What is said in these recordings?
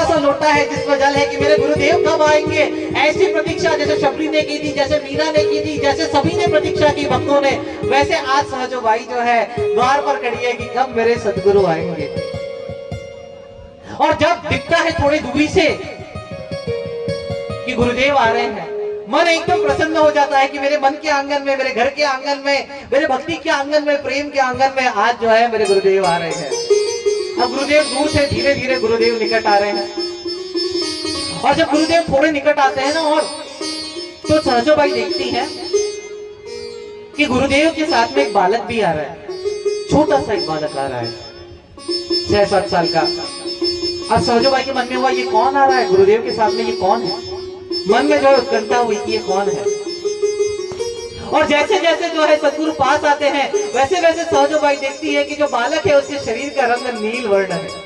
छोटा सा लोटा है जिसमें जल है कि मेरे गुरुदेव कब आएंगे। ऐसी प्रतीक्षा जैसे शबरी ने की थी, जैसे मीरा ने की थी, जैसे सभी ने प्रतीक्षा की भक्तों ने, वैसे आज सहजो बाई जो है द्वार पर खड़ी है कि कब मेरे सदगुरु आएंगे। और जब दिखता है थोड़ी दूरी से कि गुरुदेव आ रहे हैं, मन एकदम प्रसन्न हो जाता है कि मेरे मन के आंगन में, मेरे घर के आंगन में, मेरे भक्ति के आंगन में, प्रेम के आंगन में आज जो है मेरे गुरुदेव आ रहे हैं। अब गुरुदेव दूर से धीरे धीरे गुरुदेव निकट आ रहे हैं। और जब गुरुदेव थोड़े निकट आते हैं ना, और तो सहजो बाई देखती हैं कि गुरुदेव के साथ में एक बालक भी आ रहा है, छोटा सा एक बालक आ रहा है 6-7 साल का। अब सहजो बाई के मन में हुआ ये कौन आ रहा है, गुरुदेव के सामने ये कौन है। मन में जो है उत्कंठा हुई कि ये कौन है। और जैसे जैसे जो है सदगुरु पास आते हैं, वैसे वैसे सहजो बाई देखती है कि जो बालक है उसके शरीर का रंग नील वर्ण है।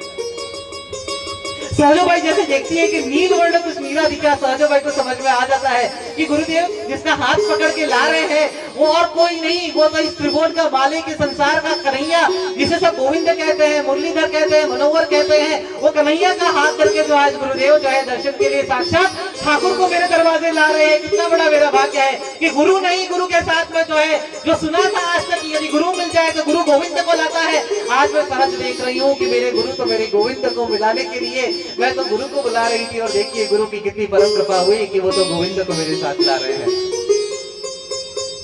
सहजो बाई जैसे देखती है कि नील वर्ण कुछ नीला दिखा, सहजो बाई को समझ में आ जाता है कि गुरुदेव जिसका हाथ पकड़ के ला रहे हैं वो और कोई नहीं, वो तो इस त्रिभुवन का मालिक, के संसार का कन्हैया, जिसे सब गोविंद कहते हैं, मुरलीधर कहते हैं, मनोहर कहते हैं, वो कन्हैया का हाथ करके जो आज गुरुदेव जो है दर्शन के लिए साक्षात ठाकुर को मेरे दरवाजे ला रहे हैं। कितना बड़ा मेरा भाग्य है कि गुरु नहीं, गुरु के साथ में जो है जो सुना था आज तक, यदि गुरु मिल जाए तो गुरु गोविंद को लाता है। आज मैं सहज देख रही हूँ कि मेरे गुरु तो मेरे गोविंद को मिलाने के लिए मैं तो गुरु को बुला रही थी, और देखिए गुरु की कितनी परम कृपा हुई कि वो तो गोविंद को मेरे साथ ला रहे हैं।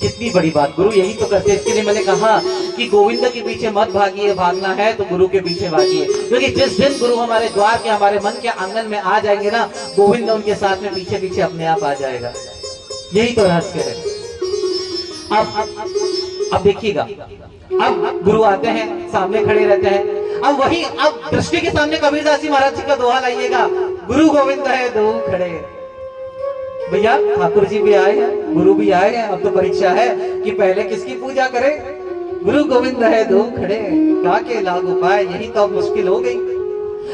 कितनी बड़ी बात, गुरु यही तो करते हैं। इसके लिए मैंने कहा कि गोविंद के पीछे मत भागिए, भागना है तो गुरु के पीछे भागिए, क्योंकि जिस दिन गुरु हमारे द्वार के, हमारे मन के आंगन में आ जाएंगे ना, गोविंद उनके साथ में पीछे पीछे अपने आप आ जाएगा। यही तो रहस्य है। अब देखिएगा, अब गुरु आते हैं, सामने खड़े रहते हैं। अब वही, अब दृष्टि के सामने कबीरदास जी महाराज जी का दोहा लाइएगा, गुरु गोविंद है दो खड़े। भैया ठाकुर जी भी आए हैं, गुरु भी आए हैं, अब तो परीक्षा है कि पहले किसकी पूजा करें। गुरु गोविंद है दो खड़े, का के लागू पाए, यही तो अब मुश्किल हो गई।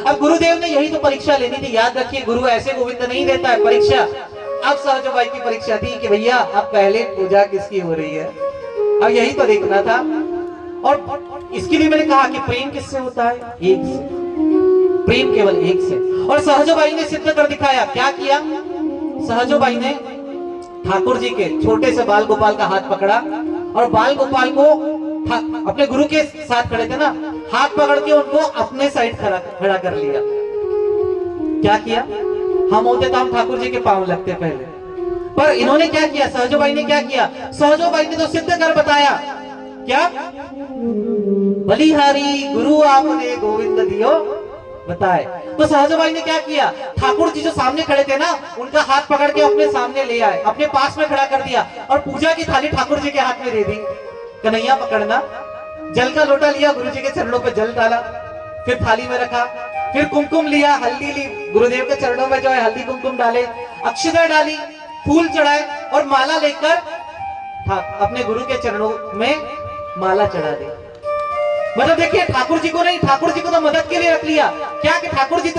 अब गुरुदेव ने यही तो परीक्षा लेनी थी। याद रखिए, गुरु ऐसे गोविंद नहीं देता है परीक्षा। अब सहजो बाई की परीक्षा थी कि भैया अब पहले पूजा किसकी हो रही है, अब यही तो देखना था। और इसके लिए मैंने कहा कि प्रेम किससे होता है, एक से, प्रेम केवल एक से। और सहजो बाई ने सिद्ध कर दिखाया। क्या किया सहजो बाई ने, ठाकुर जी के छोटे से बाल गोपाल का हाथ पकड़ा, और बाल गोपाल को अपने गुरु के साथ खड़े थे ना, हाथ पकड़ के उनको अपने साइड खड़ा कर लिया। क्या किया, हम होते तो हम ठाकुर जी के पांव लगते पहले, पर इन्होंने क्या किया, सहजो बाई ने क्या किया, सहजो बाई ने तो सिद्ध कर बताया। क्या, बलिहारी गुरु आपने गोविंद दियो बताए। तो सहजो बाई ने क्या किया, ठाकुर जी जो सामने खड़े थे ना, उनका हाथ पकड़ के अपने सामने ले आए, अपने पास में खड़ा कर दिया, और पूजा की थाली ठाकुर जी के हाथ में दे दी। कन्हैया पकड़ना, जल का लोटा लिया, गुरु जी के चरणों पे जल डाला, फिर थाली में रखा, फिर कुमकुम लिया, हल्दी ली, गुरुदेव के चरणों में जो है हल्दी कुमकुम डाले, अक्षता डाली, फूल चढ़ाए, और माला लेकर अपने गुरु के चरणों में माला चढ़ा दी। मतलब देखिए, ठाकुर जी को नहीं, ठाकुर जी को तो मदद के लिए रख लिया। क्या कि ठाकुर जी तो